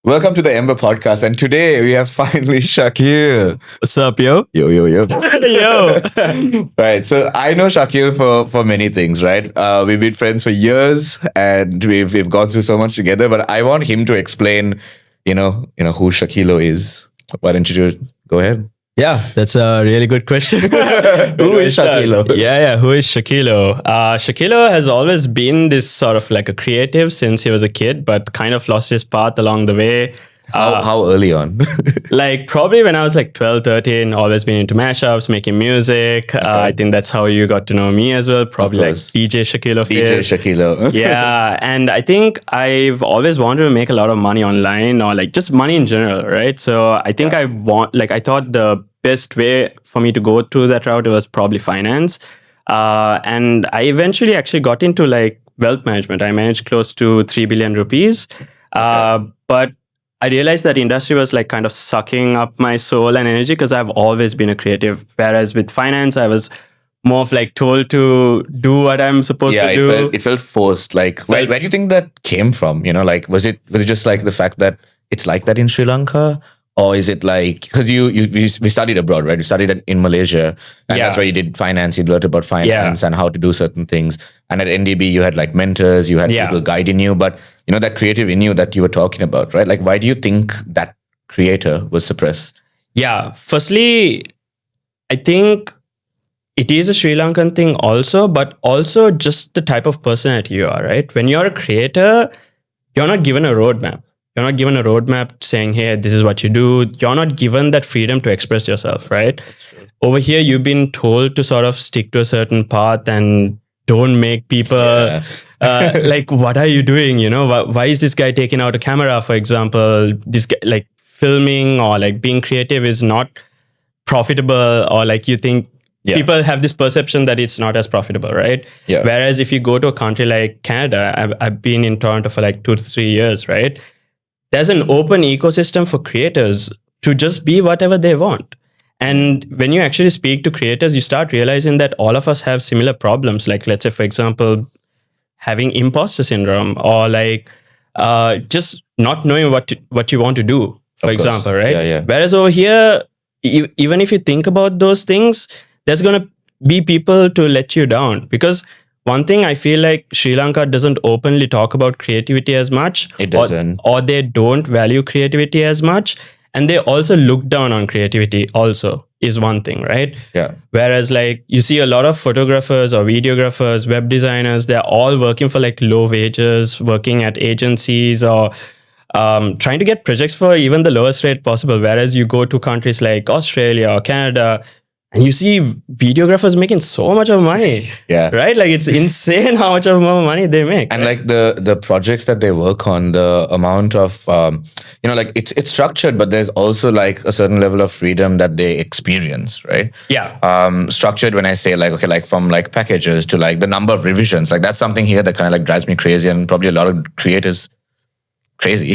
Welcome to the Ember Podcast, and today we have finally Shakil. What's up, yo? Yo. Yo. Right, so I know Shakil for many things, right? We've been friends for years, and we've gone through so much together. But I want him to explain, who Shakilo is. Why don't you go ahead? Yeah, that's a really good question. Who is Shakilo? Who is Shakilo? Shakilo has always been this sort of like a creative since he was a kid, but kind of lost his path along the way. How early on? Like probably when I was like 12, 13, always been into mashups, making music. Okay. I think that's how you got to know me as well. Probably like DJ Shakilo. Shakilo. Yeah. And I think I've always wanted to make a lot of money online or like just money in general, right? So I think I thought the best way for me to go through that route was probably finance. And I eventually actually got into like wealth management. I managed close to 3 billion rupees. But I realized that industry was like kind of sucking up my soul and energy because I've always been a creative. Whereas with finance, I was more of like told to do what I'm supposed to do. It felt forced. Like, where do you think that came from? Like, was it just like the fact that it's like that in Sri Lanka? Or is it like, because we studied abroad, right? You studied in Malaysia, and that's where you did finance. You learned about finance and how to do certain things. And at NDB, you had like mentors, you had people guiding you. But that creative in you that you were talking about, right? Like, why do you think that creator was suppressed? Yeah, firstly, I think it is a Sri Lankan thing also, but also just the type of personality you are, right? When you're a creator, you're not given a roadmap. You're not given a roadmap saying, hey, this is what you do. You're not given that freedom to express yourself, right? Over here, you've been told to sort of stick to a certain path and don't make people like, what are you doing? Why is this guy taking out a camera, for example? This guy, like filming or like being creative is not profitable, or like you think people have this perception that it's not as profitable, right? Yeah. Whereas if you go to a country like Canada, I've been in Toronto for like 2 to 3 years, right? There's an open ecosystem for creators to just be whatever they want. And when you actually speak to creators, you start realizing that all of us have similar problems. Like, let's say, for example, having imposter syndrome, or like just not knowing what you want to do, for example, right? Yeah. Whereas over here, even if you think about those things, there's going to be people to let you down. Because one thing I feel like Sri Lanka doesn't openly talk about creativity as much. It doesn't. Or they don't value creativity as much. And they also look down on creativity also is one thing, right? Yeah. Whereas like you see a lot of photographers or videographers, web designers, they're all working for like low wages, working at agencies, or trying to get projects for even the lowest rate possible. Whereas you go to countries like Australia or Canada, and you see videographers making so much of money. Yeah. Right? Like it's insane how much of more money they make. And like the projects that they work on, the amount of, like it's structured, but there's also like a certain level of freedom that they experience, right? Yeah. Structured when I say like, okay, like from like packages to like the number of revisions, like that's something here that kind of like drives me crazy, and probably a lot of creators crazy.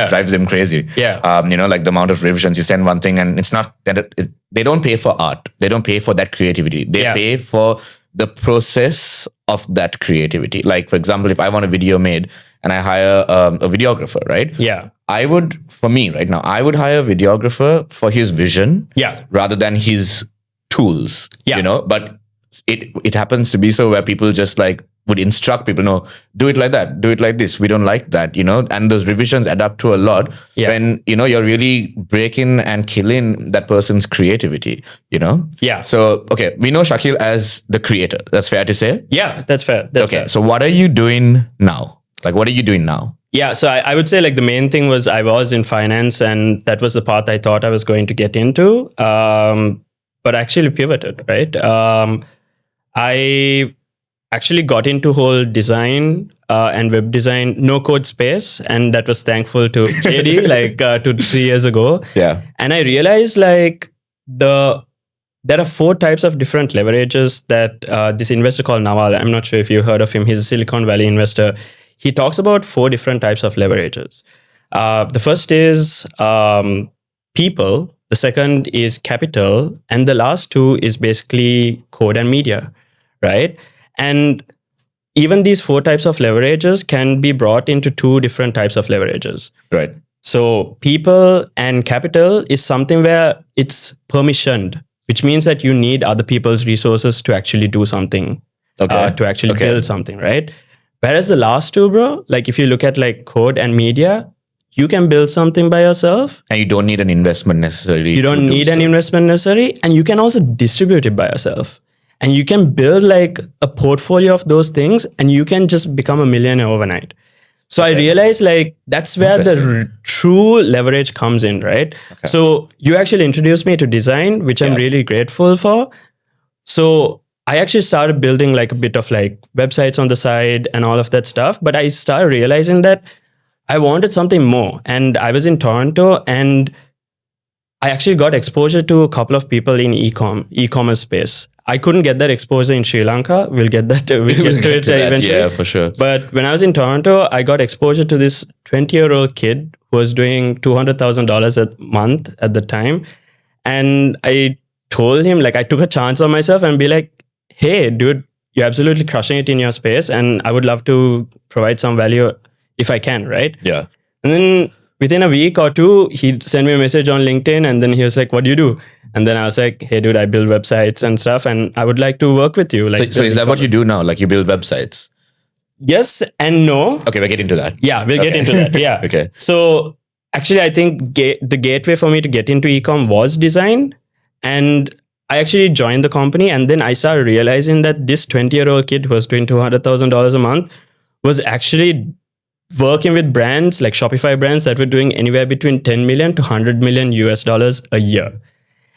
Drives them crazy. Yeah. Like the amount of revisions, you send one thing and it's not that they don't pay for art. They don't pay for that creativity. They pay for the process of that creativity. Like, for example, if I want a video made and I hire a videographer, right? Yeah. I would hire a videographer for his vision rather than his tools, but it happens to be so where people just like would instruct people, no, do it like that, do it like this. We don't like that, and those revisions add up to a lot when, you're really breaking and killing that person's creativity, Yeah. So, okay, we know Shakil as the creator. That's fair to say? Yeah, that's fair. Fair. So what are you doing now? Like, what are you doing now? Yeah, so I would say like the main thing was I was in finance, and that was the path I thought I was going to get into, but I actually pivoted, right? I actually got into whole design and web design, no code space. And that was thankful to JD like 2 to 3 years ago. Yeah. And I realized like there are 4 types of different leverages that this investor called Nawal, I'm not sure if you heard of him. He's a Silicon Valley investor. He talks about 4 different types of leverages. The first is people. The second is capital. And the last 2 is basically code and media, right? And even these 4 types of leverages can be brought into 2 different types of leverages. Right. So people and capital is something where it's permissioned, which means that you need other people's resources to actually do something, to actually build something, right? Whereas the last two, bro, like if you look at like code and media, you can build something by yourself. And you don't need an investment necessarily. You don't need an investment necessary. And you can also distribute it by yourself. And you can build like a portfolio of those things and you can just become a millionaire overnight. So I realized like that's where the true leverage comes in, right? So you actually introduced me to design, which I'm really grateful for. So I actually started building like a bit of like websites on the side and all of that stuff. But I started realizing that I wanted something more. And I was in Toronto and I actually got exposure to a couple of people in e-commerce space. I couldn't get that exposure in Sri Lanka. We'll get that. We'll get to it eventually. Yeah, for sure. But when I was in Toronto, I got exposure to this 20-year-old kid who was doing $200,000 a month at the time. And I told him, like, I took a chance on myself and be like, hey, dude, you're absolutely crushing it in your space. And I would love to provide some value if I can, right? Yeah. And then within a week or two, he sent me a message on LinkedIn and then he was like, what do you do? And then I was like, hey, dude, I build websites and stuff and I would like to work with you. Like, so is that what you do now? Like you build websites? Yes and no. Okay, we'll get into that. Yeah, we'll get into that. Yeah. Okay. So actually, I think the gateway for me to get into ecom was design. And I actually joined the company and then I started realizing that this 20-year-old kid who was doing $200,000 a month was actually working with brands like Shopify brands that were doing anywhere between 10 million to 100 million US dollars a year.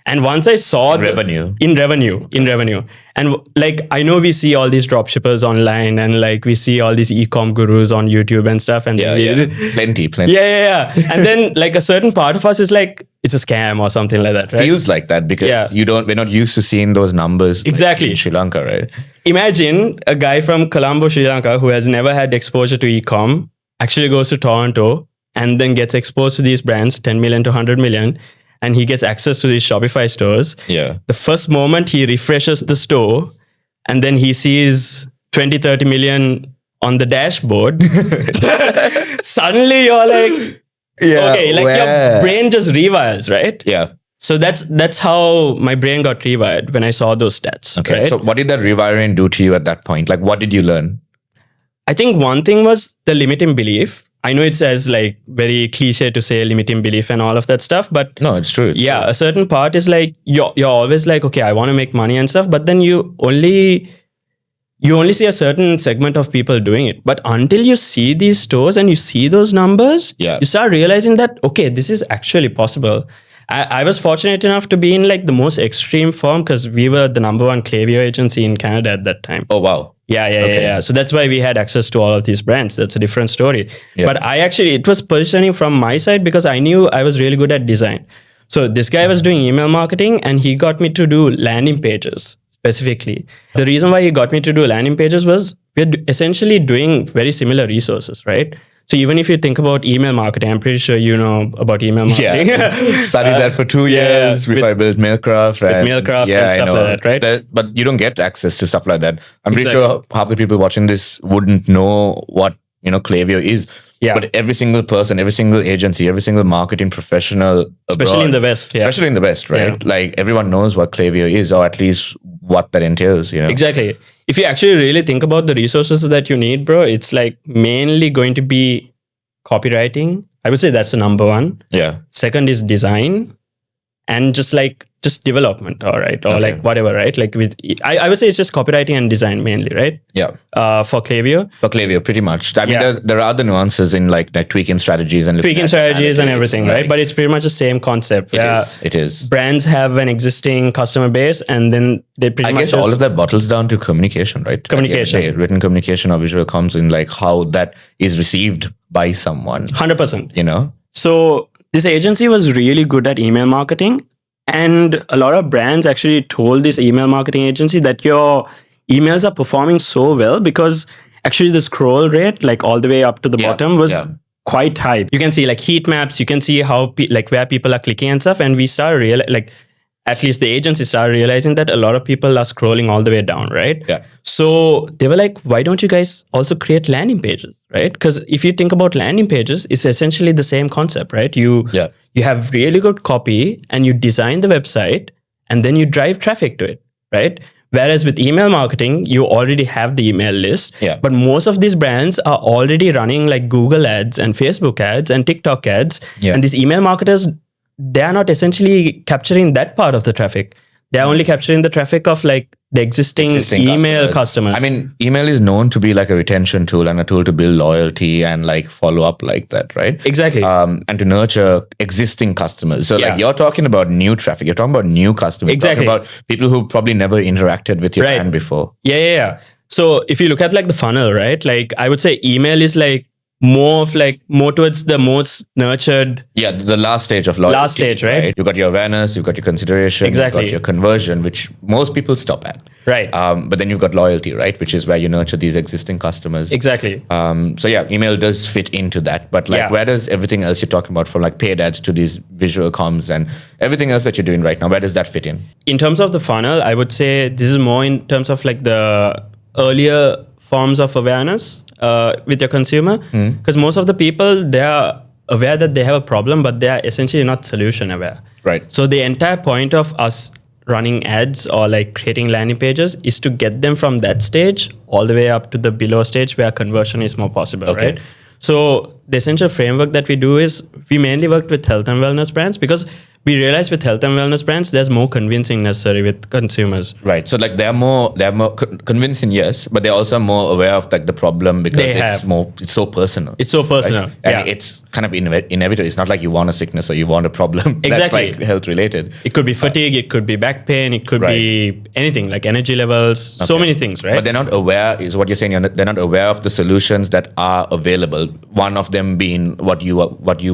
And once I saw in revenue. And like, I know we see all these dropshippers online and like we see all these e-com gurus on YouTube and stuff. And Plenty. Yeah. And then like a certain part of us is like, it's a scam or something like that, right? Feels like that because we're not used to seeing those numbers exactly like in Sri Lanka, right? Imagine a guy from Colombo, Sri Lanka who has never had exposure to e-com actually goes to Toronto and then gets exposed to these brands, 10 million to 100 million. And he gets access to these Shopify stores. Yeah. The first moment he refreshes the store and then he sees 20, 30 million on the dashboard, suddenly you're like, okay, like your brain just rewires, right? Yeah. So that's how my brain got rewired when I saw those stats. Okay. Right? So what did that rewiring do to you at that point? Like what did you learn? I think one thing was the limiting belief. I know it says like very cliche to say limiting belief and all of that stuff, but no, it's true. A certain part is like you're always like, okay, I want to make money and stuff, but then you only see a certain segment of people doing it. But until you see these stores and you see those numbers, you start realizing that, okay, this is actually possible. I was fortunate enough to be in like the most extreme form because we were the number one Klaviyo agency in Canada at that time. Oh, wow. Yeah. So that's why we had access to all of these brands. That's a different story. Yeah. But it was positioning from my side because I knew I was really good at design. So this guy was doing email marketing and he got me to do landing pages specifically. The reason why he got me to do landing pages was we're essentially doing very similar resources, right? So even if you think about email marketing, I'm pretty sure you know about email marketing. Yeah, studied that for 2 years before I built Mailcraft. And stuff like that, right? But you don't get access to stuff like that. I'm pretty sure half the people watching this wouldn't know what Klaviyo is. Yeah. But every single person, every single agency, every single marketing professional especially in the West. Yeah. Especially in the West, right? Yeah. Like everyone knows what Klaviyo is or at least what that entails, Exactly. If you actually really think about the resources that you need, bro, it's like mainly going to be copywriting. I would say that's the number one. Yeah. Second is design and just development, all right? Or like whatever, right? Like I would say it's just copywriting and design mainly, right? Yeah. For Klaviyo. For Klaviyo, pretty much. I mean, there are other nuances in like tweaking strategies and everything, right? But it's pretty much the same concept. It is. Brands have an existing customer base and then they pretty much... I guess all of that bottles down to communication, right? Communication. Written communication or visual comms in like how that is received by someone. 100%. So this agency was really good at email marketing. And a lot of brands actually told this email marketing agency that your emails are performing so well because actually the scroll rate, like all the way up to the bottom, was quite high. You can see like heat maps, you can see how where people are clicking and stuff. And we started at least the agency started realizing that a lot of people are scrolling all the way down, right? Yeah. So they were like, why don't you guys also create landing pages, right? Because if you think about landing pages, it's essentially the same concept, right? You have really good copy and you design the website and then you drive traffic to it, right? Whereas with email marketing, you already have the email list. Yeah. But most of these brands are already running like Google ads and Facebook ads and TikTok ads. Yeah. And these email marketers, they are not essentially capturing that part of the traffic. They're only capturing the traffic of like the existing email customers. I mean, email is known to be like a retention tool and a tool to build loyalty and like follow up like that, right? Exactly. And to nurture existing customers. So like you're talking about new traffic. You're talking about new customers. Exactly. You're talking about people who probably never interacted with your brand before. Yeah. So if you look at like the funnel, right? Like I would say email is like more towards the most nurtured. Yeah, the last stage of loyalty. Last stage, right? You got your awareness, you got your consideration, Exactly. you got your conversion, which most people stop at. Right. But then you've got loyalty, right? Which is where you nurture these existing customers. Exactly. So yeah, email does fit into that. But like, where does everything else you're talking about, from like paid ads to these visual comms and everything else that you're doing right now, where does that fit in? In terms of the funnel, I would say this is more in terms of like the earlier forms of awareness with your consumer, because most of the people, they are aware that they have a problem, but they are essentially not solution aware. Right. So the entire point of us running ads or like creating landing pages is to get them from that stage all the way up to the below stage where conversion is more possible, right? So the essential framework that we do is we mainly worked with health and wellness brands because we realize with health and wellness brands, there's more convincing necessary with consumers. Right. So like they're more convincing, yes, but they're also more aware of like the problem because it's so personal. It's so personal. Right? And it's kind of inevitable. It's not like you want a sickness or you want a problem. Exactly. That's like health related. It could be fatigue, it could be back pain, it could be anything like energy levels, so many things, right? But they're not aware, is what you're saying. They're not aware of the solutions that are available. One of them being what you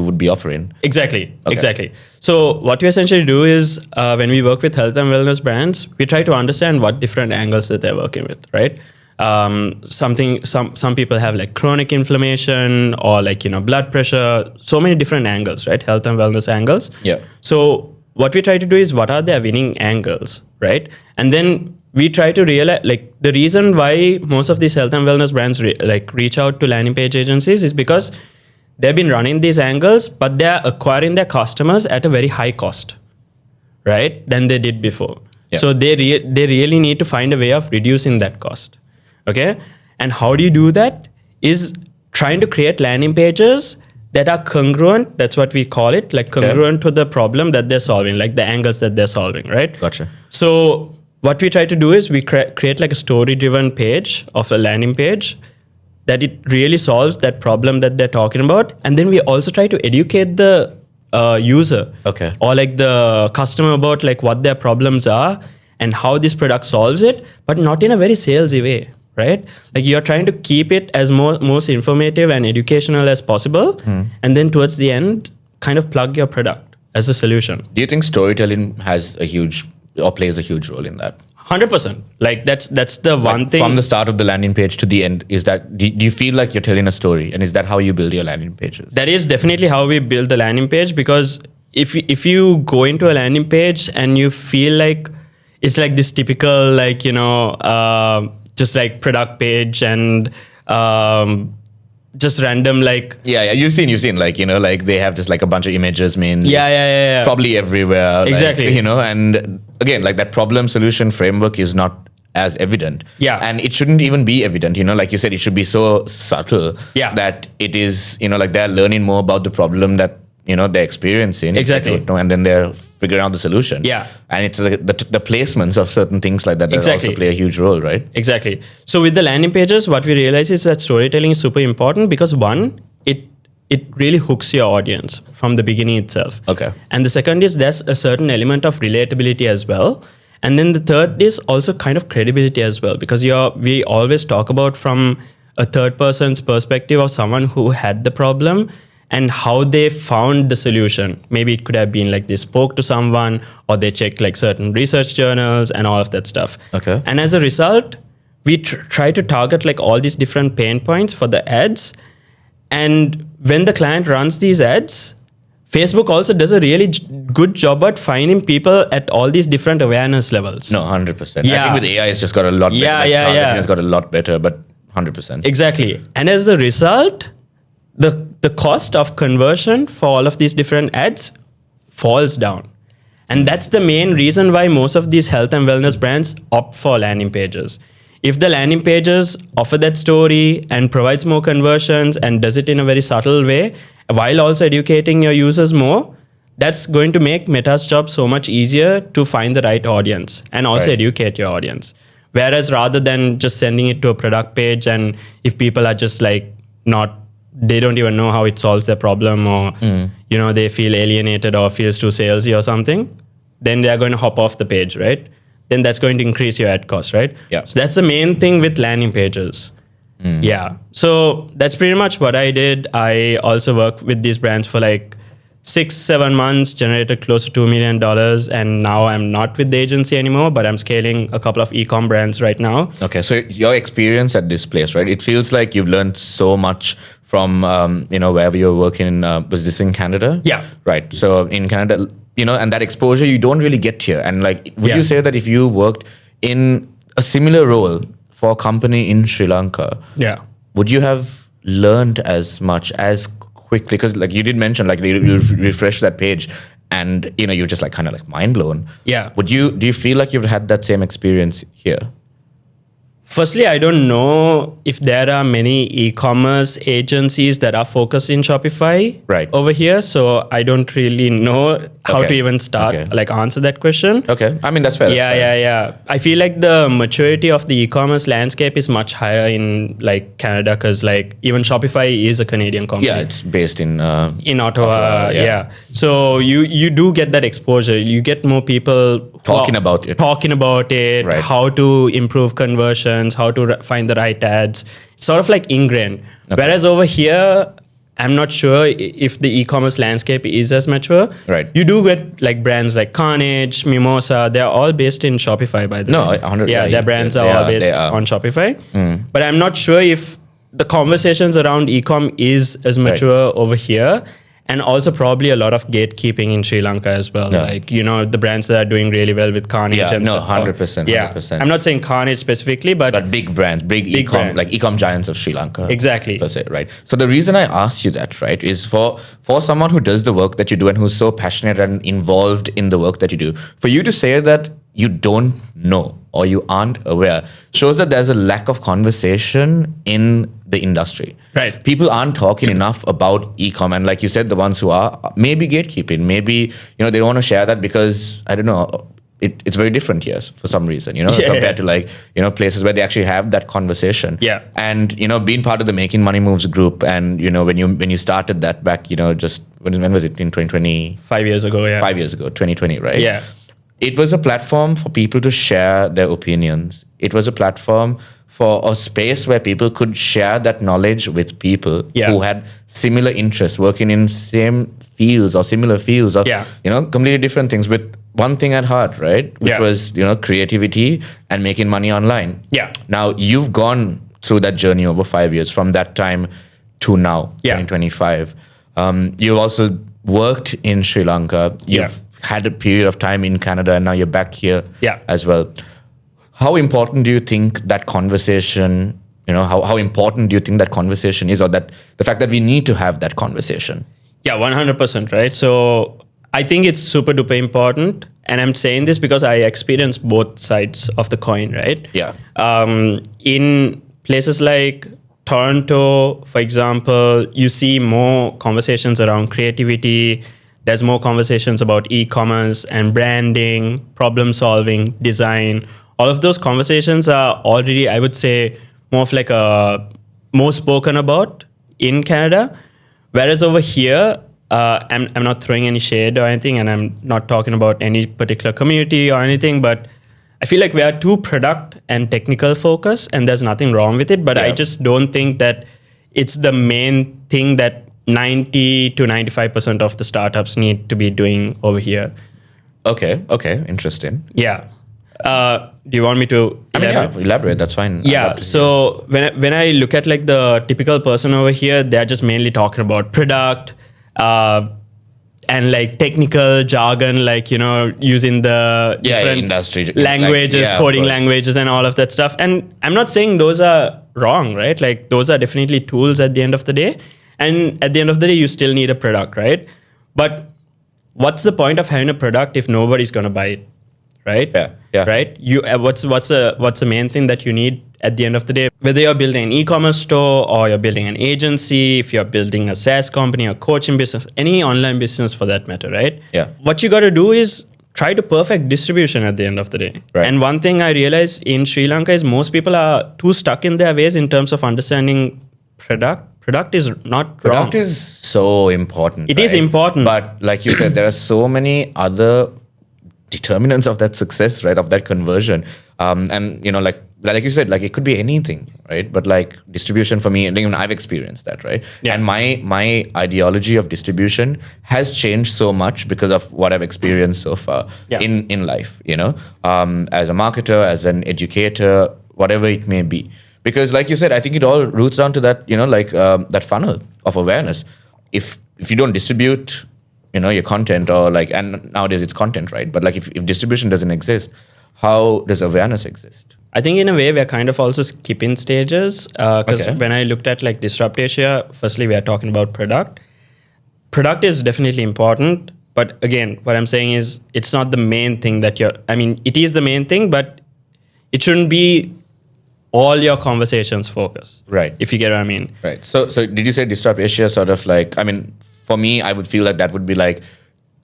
would be offering. Exactly. So what we essentially do is when we work with health and wellness brands, we try to understand what different angles that they're working with, right? Some people have like chronic inflammation or like, blood pressure, so many different angles, right? Health and wellness angles. Yeah. So what we try to do is what are their winning angles, right? And then we try to realize like the reason why most of these health and wellness brands reach out to landing page agencies is because they've been running these angles, but they're acquiring their customers at a very high cost, right? Than they did before. Yeah. So they really need to find a way of reducing that cost. Okay. And how do you do that? Is trying to create landing pages that are congruent. That's what we call it, like congruent to the problem that they're solving, like the angles that they're solving, right? Gotcha. So what we try to do is we create like a story-driven page of a landing page that it really solves that problem that they're talking about. And then we also try to educate the user or like the customer about like what their problems are and how this product solves it, but not in a very salesy way, right? Like you're trying to keep it as most informative and educational as possible. And then towards the end, kind of plug your product as a solution. Do you think storytelling plays a huge role in that? 100%. Like that's the one thing. From the start of the landing page to the end, is that, do you feel like you're telling a story? And is that how you build your landing pages? That is definitely how we build the landing page, because if you go into a landing page and you feel like it's like this typical like, just like product page and just random like you've seen like like they have just like a bunch of images mainly probably everywhere, exactly, like, and again like that problem solution framework is not as evident, and it shouldn't even be evident, like you said, it should be so subtle that it is like they're learning more about the problem that they're experiencing, exactly, and then they're figuring out the solution, and it's the placements of certain things like that also play a huge role, right? Exactly. So with the landing pages, what we realize is that storytelling is super important, because one, it really hooks your audience from the beginning itself. And the second is there's a certain element of relatability as well. And then the third is also kind of credibility as well, because we always talk about from a third person's perspective of someone who had the problem and how they found the solution. Maybe it could have been like they spoke to someone or they checked like certain research journals and all of that stuff. And as a result, we try to target like all these different pain points for the ads. And when the client runs these ads, Facebook also does a really good job at finding people at all these different awareness levels. No, 100%. I Yeah. think with AI, it's just got a lot better. Targeting has got a lot better, but 100%. Exactly. And as a result, the cost of conversion for all of these different ads falls down. And that's the main reason why most of these health and wellness brands opt for landing pages. If the landing pages offer that story and provides more conversions and does it in a very subtle way, while also educating your users more, that's going to make Meta's job so much easier to find the right audience and also educate your audience. Whereas rather than just sending it to a product page, and if people are just like they don't even know how it solves their problem, or they feel alienated or feels too salesy or something, then they are going to hop off the page, right? Then that's going to increase your ad cost, right? Yeah. So that's the main thing with landing pages. Yeah. So that's pretty much what I did. I also worked with these brands for like 6-7 months, generated close to $2 million. And now I'm not with the agency anymore, but I'm scaling a couple of e-com brands right now. Okay. So your experience at this place, right? It feels like you've learned so much from, wherever you're working. Was this in Canada? Yeah. Right. So in Canada, and that exposure you don't really get here. And like, would you say that if you worked in a similar role for a company in Sri Lanka, would you have learned as much as quickly? Because like you did mention, like you refresh that page and you're just like kind of like mind blown. Yeah. Do you feel like you've had that same experience here? Firstly, I don't know if there are many e-commerce agencies that are focused in Shopify over here. So I don't really know how to even start, answer that question. Okay. I mean, that's fair. Yeah. I feel like the maturity of the e-commerce landscape is much higher in like Canada, because like even Shopify is a Canadian company. Yeah, it's based in Ottawa. Yeah. So you do get that exposure. You get more people talking about it, right. How to improve conversions, how to find the right ads. It's sort of like ingrained. Okay. Whereas over here, I'm not sure if the e-commerce landscape is as mature. Right. You do get like brands like Carnage, Mimosa. They're all based in Shopify, by the way. 100%. Yeah, their brands are all based on Shopify. But I'm not sure if the conversations around e-com is as mature over here. And also probably a lot of gatekeeping in Sri Lanka as well. Yeah. Like, the brands that are doing really well with Carnage. Yeah, and no, stuff. 100%. Yeah. 100%. I'm not saying Carnage specifically, but big brands, big e-com, brands. like e-com giants of Sri Lanka. Exactly. Per se, right? So the reason I asked you that, right, is for someone who does the work that you do and who's so passionate and involved in the work that you do, for you to say that you don't know or you aren't aware shows that there's a lack of conversation in the industry. Right. People aren't talking enough about e-com, and like you said, the ones who are maybe gatekeeping, maybe they don't want to share that because I don't know. It's very different here for some reason, compared to like, places where they actually have that conversation. Yeah. And, being part of the Making Money Moves group and, when you started that back, just when was it, in 2020? 5 years ago, yeah. 5 years ago, 2020, right? Yeah. It was a platform for people to share their opinions. It was a platform for a space where people could share that knowledge with people who had similar interests, working in same fields or similar fields or, completely different things with one thing at heart, right? Which was, creativity and making money online. Yeah. Now, you've gone through that journey over 5 years from that time to now, 2025. You've also worked in Sri Lanka. You've had a period of time in Canada and now you're back here as well. How important do you think that conversation, how important do you think that conversation is, or that the fact that we need to have that conversation? Yeah, 100%, right? So I think it's super duper important. And I'm saying this because I experienced both sides of the coin, right? Yeah. In places like Toronto, for example, you see more conversations around creativity. There's more conversations about e-commerce and branding, problem solving, design. All of those conversations are already, I would say, more of like more spoken about in Canada. Whereas over here, I'm not throwing any shade or anything, and I'm not talking about any particular community or anything, but I feel like we are too product and technical focused, and there's nothing wrong with it. But I just don't think that it's the main thing that 90 to 95% of the startups need to be doing over here. Okay, interesting. Yeah. Do you want me to elaborate? Elaborate, that's fine. Yeah, so when I look at like the typical person over here, they're just mainly talking about product, and like technical jargon, like, you know, using the different industry languages, like, coding languages and all of that stuff. And I'm not saying those are wrong, right? Like those are definitely tools at the end of the day. And at the end of the day, you still need a product, right? But what's the point of having a product if nobody's going to buy it, right? Yeah. Right? You what's the main thing that you need at the end of the day? Whether you're building an e-commerce store or you're building an agency, if you're building a SaaS company, a coaching business, any online business for that matter, right? Yeah. What you got to do is try to perfect distribution at the end of the day. Right. And one thing I realize in Sri Lanka is most people are too stuck in their ways in terms of understanding product. Product is not wrong. Product is so important. It is important. But like you said, there are so many other determinants of that success, right? Of that conversion. And you know, like you said, like it could be anything, right? But like distribution for me, and even I've experienced that, right? Yeah. And my ideology of distribution has changed so much because of what I've experienced so far in life, you know, as a marketer, as an educator, whatever it may be. Because like you said, I think it all roots down to that, you know, like that funnel of awareness. If you don't distribute, you know, your content, or like, and nowadays it's content, right? But like if distribution doesn't exist, how does awareness exist? I think in a way we're kind of also skipping stages because when I looked at like Disrupt Asia, firstly we are talking about product. Product is definitely important, but again, what I'm saying is it's not the main thing that it is the main thing, but it shouldn't be all your conversations focus. Right. If you get what I mean. Right. So did you say Disrupt Asia sort of like, I mean, for me, I would feel like that would be like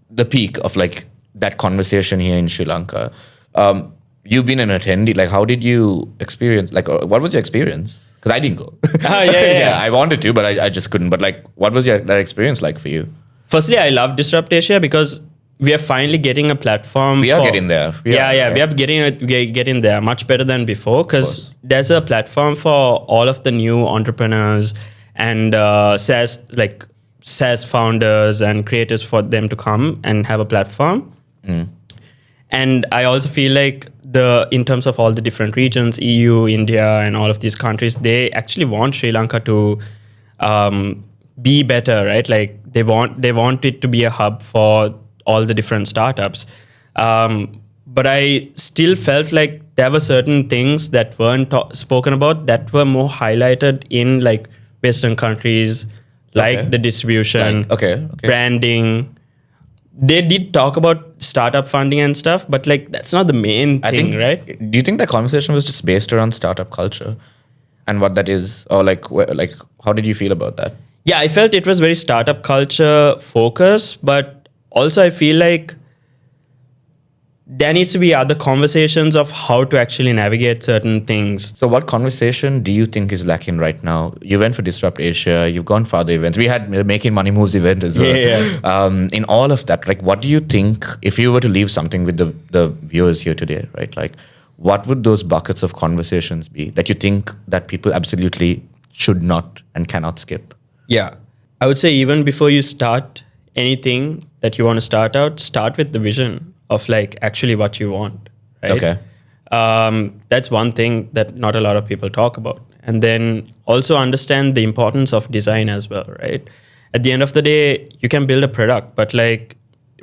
the peak of like that conversation here in Sri Lanka. You've been an attendee. Like, how did you experience, like, what was your experience? Because I didn't go. Yeah. I wanted to, but I just couldn't. But like, what was that experience like for you? Firstly, I love Disrupt Asia because we are finally getting a platform. We are getting there. We are getting there much better than before because there's a platform for all of the new entrepreneurs and SaaS founders and creators for them to come and have a platform. And I also feel like in terms of all the different regions, EU, India, and all of these countries, they actually want Sri Lanka to be better, right? Like they want it to be a hub for all the different startups. But I still felt like there were certain things that weren't spoken about that were more highlighted in like Western countries, like the distribution, branding. They did talk about startup funding and stuff, but like that's not the main thing, right? Do you think that conversation was just based around startup culture and what that is, or like how did you feel about that? Yeah, I felt it was very startup culture focused, but also I feel like there needs to be other conversations of how to actually navigate certain things. So what conversation do you think is lacking right now? You went for Disrupt Asia, you've gone for other events. We had Making Money Moves event as well. Yeah. In all of that, like what do you think, if you were to leave something with the viewers here today, right? Like what would those buckets of conversations be that you think that people absolutely should not and cannot skip? Yeah. I would say even before you start anything that you want to start with the vision of like actually what you want, right? Okay. That's one thing that not a lot of people talk about. And then also understand the importance of design as well, right? At the end of the day, you can build a product, but like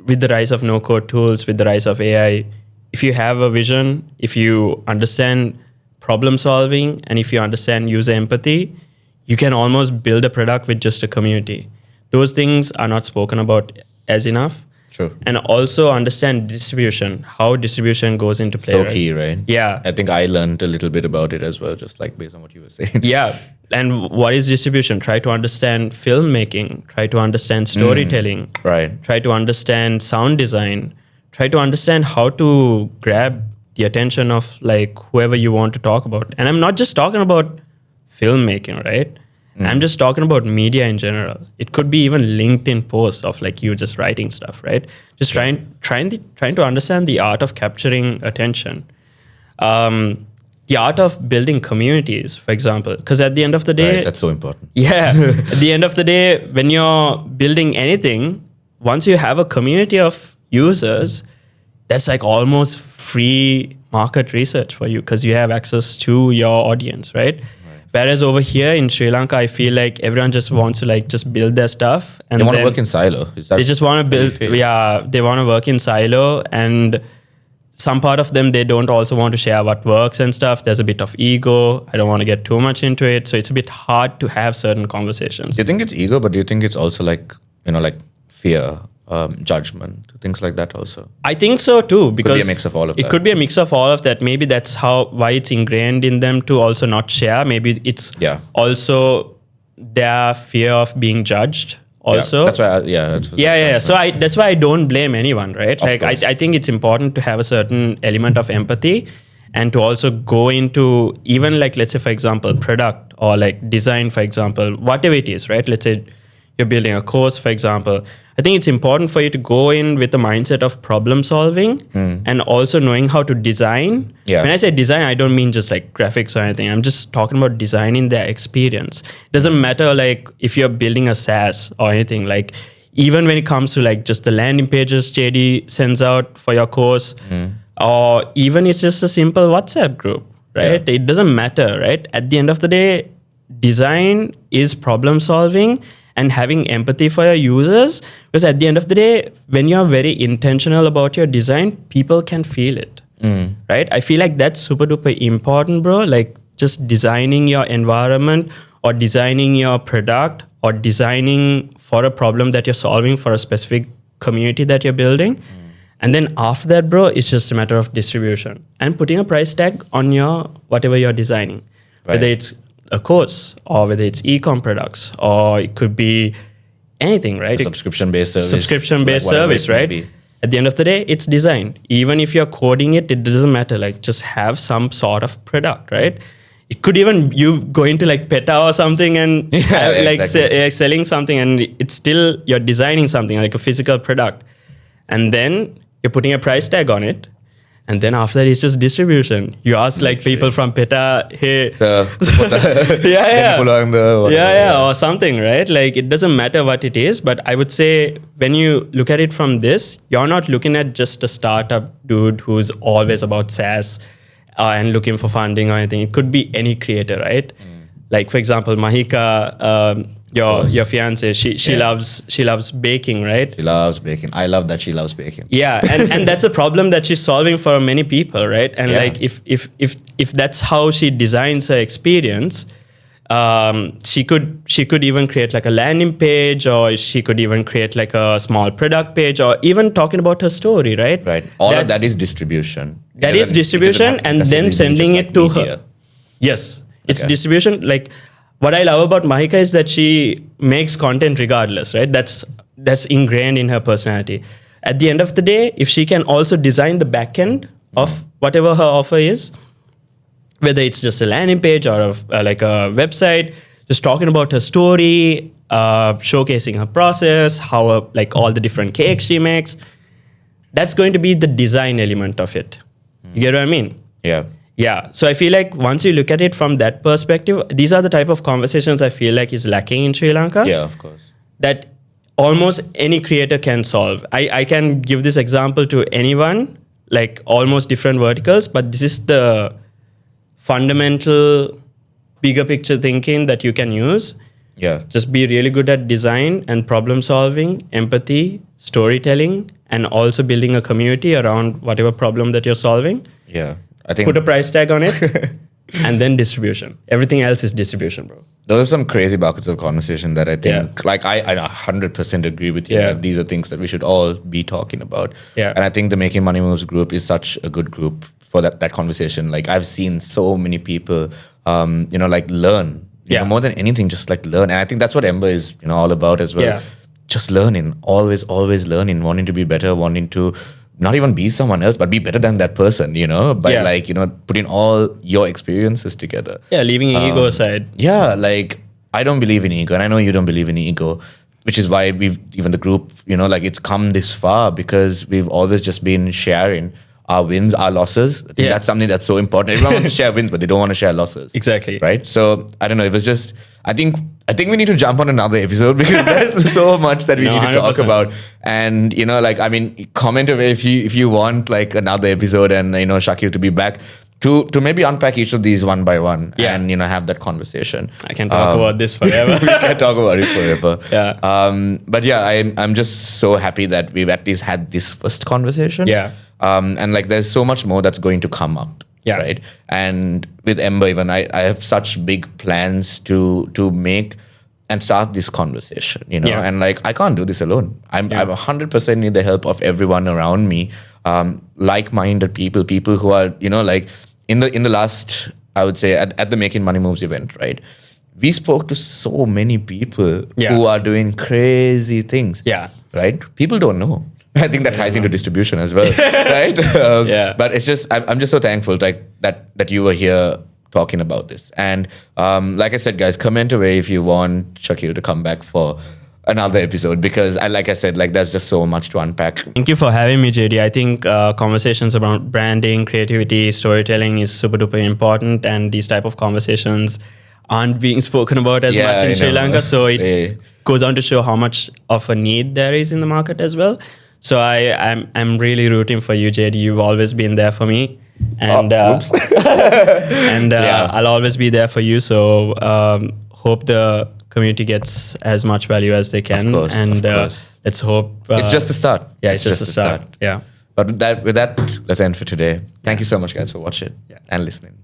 with the rise of no-code tools, with the rise of AI, if you have a vision, if you understand problem solving, and if you understand user empathy, you can almost build a product with just a community. Those things are not spoken about as enough. Sure. And also understand distribution, how distribution goes into play. So key, right? Yeah. I think I learned a little bit about it as well, just like based on what you were saying. Yeah. And what is distribution? Try to understand filmmaking. Try to understand storytelling. Right. Try to understand sound design. Try to understand how to grab the attention of like whoever you want to talk about. And I'm not just talking about filmmaking, right? I'm just talking about media in general. It could be even LinkedIn posts of like you just writing stuff, right? Just trying to understand the art of capturing attention, the art of building communities, for example. Because at the end of the day, right, that's so important. Yeah, at the end of the day, when you're building anything, once you have a community of users, that's like almost free market research for you because you have access to your audience, right? Whereas over here in Sri Lanka, I feel like everyone just wants to like just build their stuff, and They want to then work in silo. Is that they just want to build. feel? Yeah, they want to work in silo, and some part of them they don't also want to share what works and stuff. There's a bit of ego. I don't want to get too much into it, so it's a bit hard to have certain conversations. Do you think it's ego, but do you think it's also like, like fear, judgment, things like that also? I think so too, because Could be a mix of all of it that. could be a mix of all of that. Maybe that's why it's ingrained in them to also not share. Maybe it's also their fear of being judged. Also, yeah, that's why. Yeah. So that's why I don't blame anyone, right? Like I think it's important to have a certain element of empathy, and to also go into even like, let's say for example, product or like design, for example, whatever it is, right? Let's say you're building a course, for example. I think it's important for you to go in with the mindset of problem solving and also knowing how to design. Yeah. When I say design, I don't mean just like graphics or anything. I'm just talking about designing their experience. It doesn't matter like if you're building a SaaS or anything, like even when it comes to like just the landing pages JD sends out for your course, or even it's just a simple WhatsApp group, right? It doesn't matter, right? At the end of the day, design is problem solving and having empathy for your users, because at the end of the day, when you're very intentional about your design, people can feel it, right? I feel like that's super duper important, bro. Like just designing your environment or designing your product or designing for a problem that you're solving for a specific community that you're building. And then after that, bro, it's just a matter of distribution and putting a price tag on your whatever you're designing, whether it's a course or whether it's e-com products or it could be anything, right? Subscription-based service. Subscription-based service, right? At the end of the day, it's design. Even if you're coding it, it doesn't matter. Like just have some sort of product, right? It could even you go into like PETA or something and selling something, and it's still you're designing something like a physical product, and then you're putting a price tag on it. And then after that, it's just distribution. You ask like people from PETA, hey, or something, right? Like it doesn't matter what it is, but I would say when you look at it from this, you're not looking at just a startup dude who's always about SaaS and looking for funding or anything. It could be any creator, right? Like for example, Mahika, your fiance, she loves baking, right? She loves baking. I love that she loves baking. Yeah, and that's a problem that she's solving for many people, right? And like if that's how she designs her experience, she could even create like a landing page, or she could even create like a small product page, or even talking about her story, right? Right. All of that is distribution. That is distribution, and then sending it to her. Yes, it's distribution. Like what I love about Mahika is that she makes content regardless, right? That's ingrained in her personality. At the end of the day, if she can also design the back end of whatever her offer is, whether it's just a landing page or like a website, just talking about her story, showcasing her process, how like all the different cakes she makes, that's going to be the design element of it. You get what I mean? Yeah. Yeah. So I feel like once you look at it from that perspective, these are the type of conversations I feel like is lacking in Sri Lanka. Yeah, of course. That almost any creator can solve. I can give this example to anyone, like almost different verticals, but this is the fundamental bigger picture thinking that you can use. Yeah. Just be really good at design and problem solving, empathy, storytelling, and also building a community around whatever problem that you're solving. Yeah. I think put a price tag on it and then distribution. Everything else is distribution, bro. Those are some crazy buckets of conversation that I think, like I 100% agree with you that these are things that we should all be talking about. Yeah. And I think the Making Money Moves group is such a good group for that conversation. Like I've seen so many people, like learn, more than anything, just like learn. And I think that's what Ember is, all about as well. Yeah. Just learning, always learning, wanting to be better, wanting to not even be someone else, but be better than that person, by putting all your experiences together. Yeah, leaving ego aside. Yeah, like I don't believe in ego, and I know you don't believe in ego, which is why even the group, it's come this far because we've always just been sharing our wins, our losses. I think that's something that's so important. Everyone wants to share wins, but they don't want to share losses. Exactly. Right? So I don't know. It was just, I think we need to jump on another episode because there's so much that we need to talk 100%. about. And, comment away if you want like another episode and, Shakilo to be back. to maybe unpack each of these one by one Yeah. and have that conversation. I can talk about this forever. We can talk about it forever. Yeah. But yeah, I'm just so happy that we've at least had this first conversation. Yeah. And like there's so much more that's going to come up. Yeah. Right. And with Ember, even I have such big plans to make and start this conversation, Yeah. and like I can't do this alone. I'm 100% need the help of everyone around me, like-minded people who are, like in the last, I would say at the Making Money Moves event, right? We spoke to so many people who are doing crazy things. Yeah. Right? People don't know. I think that ties into distribution as well, right? Yeah. But it's just I'm just so thankful like that you were here talking about this. And like I said, guys, comment away if you want Shakilo to come back for another episode, because like I said, like there's just so much to unpack. Thank you for having me, JD. I think conversations about branding, creativity, storytelling is super duper important, and these type of conversations aren't being spoken about as much in Sri Lanka. So it goes on to show how much of a need there is in the market as well. So I'm really rooting for you, JD. You've always been there for me, and I'll always be there for you. So hope the community gets as much value as they can, of course. Let's hope it's just a start. Yeah, it's just a start. Yeah. But with that, let's end for today. Thank you so much, guys, for watching and listening.